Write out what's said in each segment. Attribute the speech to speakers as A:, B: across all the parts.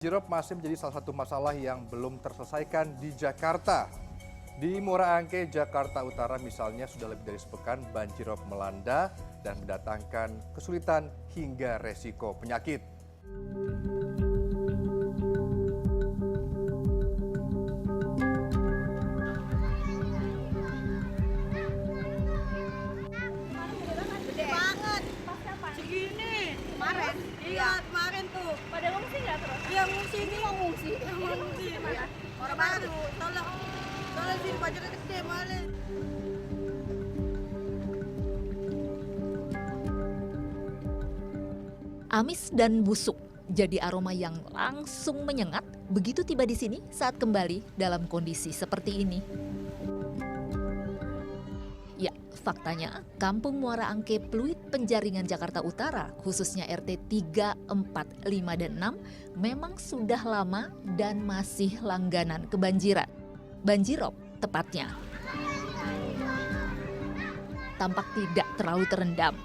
A: Banjirop masih menjadi salah satu masalah yang belum terselesaikan di Jakarta. Di Muara Angke, Jakarta Utara misalnya sudah lebih dari sepekan banjirop melanda dan mendatangkan kesulitan hingga resiko penyakit.
B: Gede banget. Pas kapan? Segini. Kemarin? Iya, kemarin tuh.
C: Pada ngungsi nggak terus?
B: Yang ngungsi ini mau ngungsi. Mau ngungsi. Ya. Orang baru. Soalnya sini banjirnya gede malah.
D: Amis dan busuk jadi aroma yang langsung menyengat begitu tiba di sini saat kembali dalam kondisi seperti ini. Ya, faktanya Kampung Muara Angke Pluit Penjaringan Jakarta Utara, khususnya RT 3, 4, 5, dan 6 memang sudah lama dan masih langganan kebanjiran. Banjirop tepatnya. Tampak tidak terlalu terendam.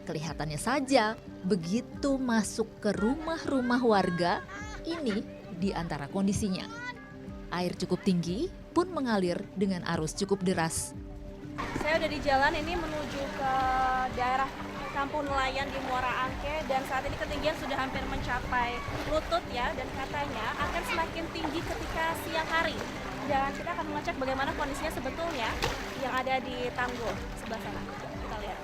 D: Kelihatannya saja, begitu masuk ke rumah-rumah warga, ini di antara kondisinya. Air cukup tinggi pun mengalir dengan arus cukup deras.
C: Saya udah di jalan ini menuju ke daerah Kampung Nelayan di Muara Angke dan saat ini ketinggian sudah hampir mencapai lutut ya, dan katanya akan semakin tinggi ketika siang hari. Dan kita akan mengecek bagaimana kondisinya sebetulnya yang ada di tanggul sebelah sana. Kita lihat.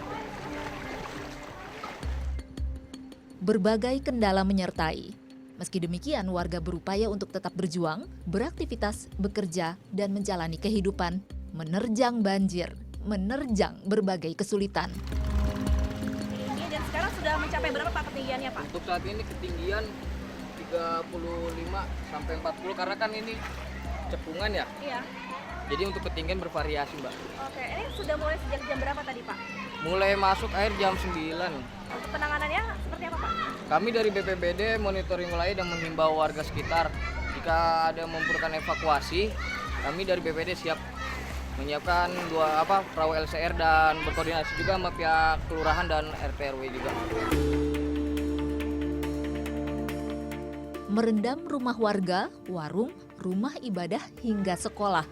D: Berbagai kendala menyertai. Meski demikian, warga berupaya untuk tetap berjuang, beraktivitas, bekerja, dan menjalani kehidupan, menerjang banjir, menerjang berbagai kesulitan.
C: Ini dan sekarang sudah mencapai berapa Pak ketinggiannya Pak?
E: Untuk saat ini ketinggian 35 sampai 40 karena kan ini cepungan ya.
C: Iya.
E: Jadi untuk ketinggian bervariasi, Mbak.
C: Oke, ini sudah mulai sejak jam berapa tadi Pak?
E: Mulai masuk air jam 9.
C: Untuk penanganannya seperti apa Pak?
E: Kami dari BPBD monitoring wilayah dan menghimbau warga sekitar jika ada memerlukan evakuasi, kami dari BPBD siap menyiapkan perahu LCR dan berkoordinasi juga sama pihak kelurahan dan RT RW juga.
D: Merendam rumah warga, warung, rumah ibadah hingga sekolah.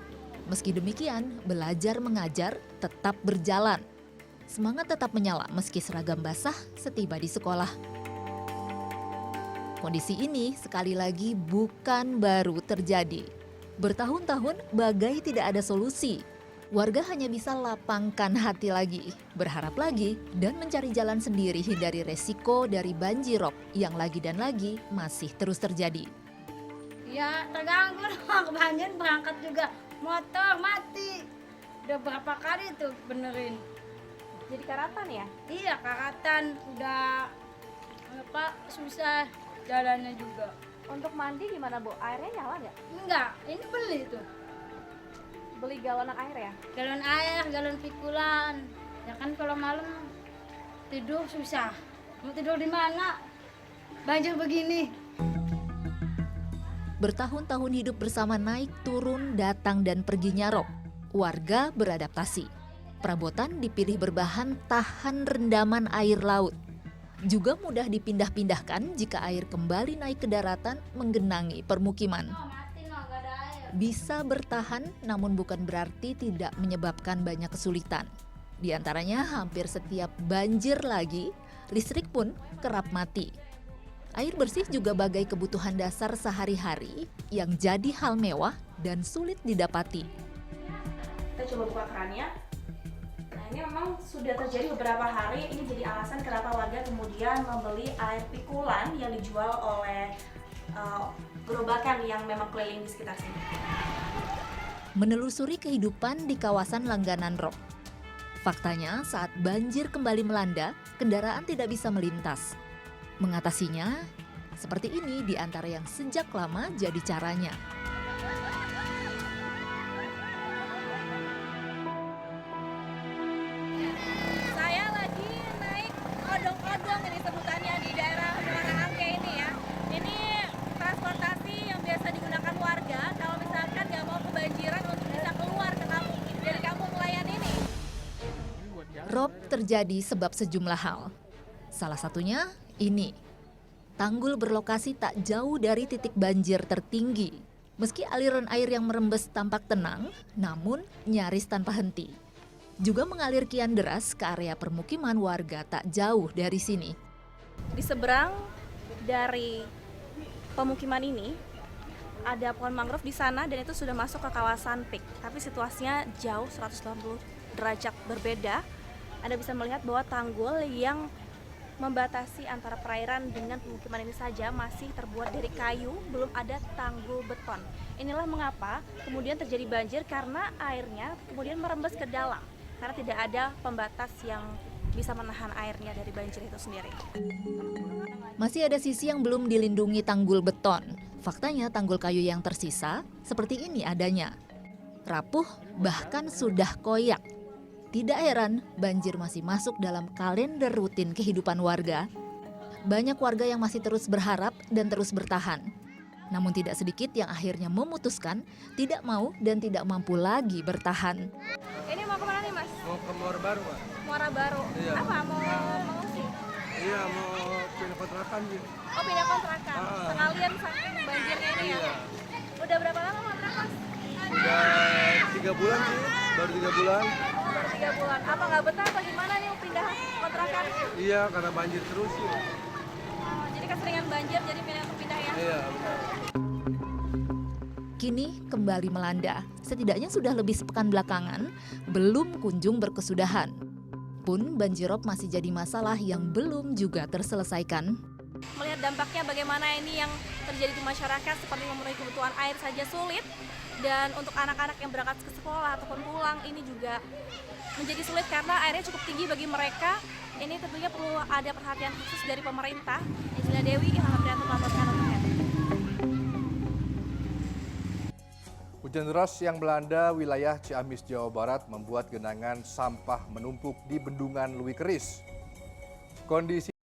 D: Meski demikian, belajar mengajar tetap berjalan. Semangat tetap menyala meski seragam basah setiba di sekolah. Kondisi ini sekali lagi bukan baru terjadi. Bertahun-tahun bagai tidak ada solusi. Warga hanya bisa lapangkan hati lagi, berharap lagi, dan mencari jalan sendiri hindari resiko dari banjirop yang lagi dan lagi masih terus terjadi.
B: Ya, terganggu dong. Banjir berangkat juga. Motor mati. Udah berapa kali tuh benerin.
C: Jadi karatan ya?
B: Iya, karatan. Udah susah jalannya juga.
C: Untuk mandi gimana Bu? Airnya nyala nggak?
B: Enggak, ini beli tuh.
C: Beli galonan air ya?
B: Galon air, galon pikulan. Ya kan kalau malam tidur susah. Mau tidur di mana? Banjir begini.
D: Bertahun-tahun hidup bersama naik, turun, datang, dan perginya rob. Warga beradaptasi. Perabotan dipilih berbahan tahan rendaman air laut. Juga mudah dipindah-pindahkan jika air kembali naik ke daratan menggenangi permukiman.
B: Mati no, gak ada air.
D: Bisa bertahan namun bukan berarti tidak menyebabkan banyak kesulitan. Di antaranya hampir setiap banjir lagi, listrik pun kerap mati. Air bersih juga bagai kebutuhan dasar sehari-hari yang jadi hal mewah dan sulit didapati.
C: Kita coba buka kerannya. Nah ini memang sudah terjadi beberapa hari. Ini jadi alasan kenapa warga kemudian membeli air pikulan yang dijual oleh gerobakan yang memang keliling di sekitar sini.
D: Menelusuri kehidupan di kawasan langganan rob. Faktanya saat banjir kembali melanda, kendaraan tidak bisa melintas. Mengatasinya, seperti ini di antara yang sejak lama jadi caranya.
C: Saya lagi naik odong-odong ini sebutannya di daerah Muara Angke ini ya. Ini transportasi yang biasa digunakan warga kalau misalkan nggak mau kebanjiran untuk bisa keluar ke kampung dari Kampung Nelayan ini.
D: Rob terjadi sebab sejumlah hal. Salah satunya ini. Tanggul berlokasi tak jauh dari titik banjir tertinggi. Meski aliran air yang merembes tampak tenang, namun nyaris tanpa henti. Juga mengalir kian deras ke area permukiman warga tak jauh dari sini.
C: Di seberang dari pemukiman ini ada pohon mangrove di sana dan itu sudah masuk ke kawasan PIK. Tapi situasinya jauh 180 derajat berbeda. Anda bisa melihat bahwa tanggul yang membatasi antara perairan dengan pemukiman ini saja masih terbuat dari kayu, belum ada tanggul beton. Inilah mengapa kemudian terjadi banjir karena airnya kemudian merembes ke dalam karena tidak ada pembatas yang bisa menahan airnya dari banjir itu sendiri.
D: Masih ada sisi yang belum dilindungi tanggul beton. Faktanya tanggul kayu yang tersisa seperti ini adanya. Rapuh bahkan sudah koyak. Tidak heran banjir masih masuk dalam kalender rutin kehidupan warga. Banyak warga yang masih terus berharap dan terus bertahan. Namun tidak sedikit yang akhirnya memutuskan tidak mau dan tidak mampu lagi bertahan.
C: Ini mau kemana nih Mas?
F: Mau ke Muara Baru, Pak.
C: Muara Baru.
F: Iya.
C: Apa? Mau mengungsi?
F: Iya, mau pindah kontrakan gitu.
C: Oh, pindah kontrakan.
F: Ah.
C: Sekalian saking banjirnya ini ya.
F: Iya.
C: Udah berapa lama kontrak Mas?
F: Udah 3 bulan sih, baru 3 bulan.
C: 3 bulan. Apa nggak betah atau gimana nih pindah kontrakan?
F: Iya, karena banjir terus sih.
C: Oh, jadi keseringan banjir jadi pindah untuk pindah ya?
F: Iya, benar.
D: Kini kembali melanda. Setidaknya sudah lebih sepekan belakangan, belum kunjung berkesudahan. Pun banjirop masih jadi masalah yang belum juga terselesaikan.
C: Melihat dampaknya bagaimana ini yang terjadi di masyarakat seperti memenuhi kebutuhan air saja sulit, dan untuk anak-anak yang berangkat ke sekolah ataupun pulang ini juga menjadi sulit karena airnya cukup tinggi bagi mereka. Ini tentunya perlu ada perhatian khusus dari pemerintah. Angela Dewi, Ilham Prianto melaporkan untuk NET.
A: Hujan deras yang melanda wilayah Ciamis, Jawa Barat membuat genangan sampah menumpuk di bendungan Luikeris. Kondisi